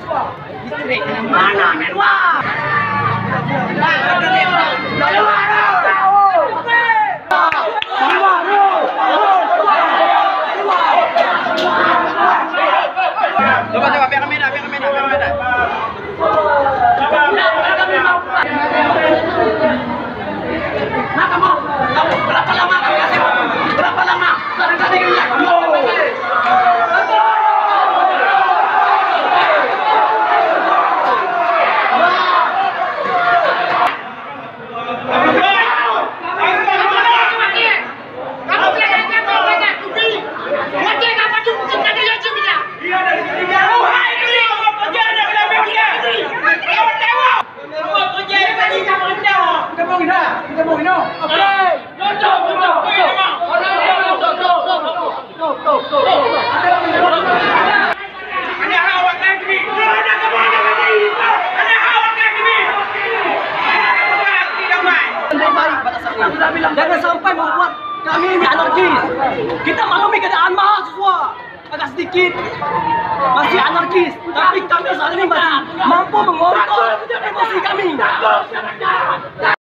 Mana Menwa? Coba biar kamera. Nah, kamu berapa lama kamu kasih? Berapa lama? Dari tadi kan kamu. Kita mau ini. Oke. Sudah bilang jangan sampai membuat kami ini anarkis. Kita maklumi keadaan mahasiswa agak sedikit masih anarkis, tapi kami saat ini masih mampu mengontrol emosi kami.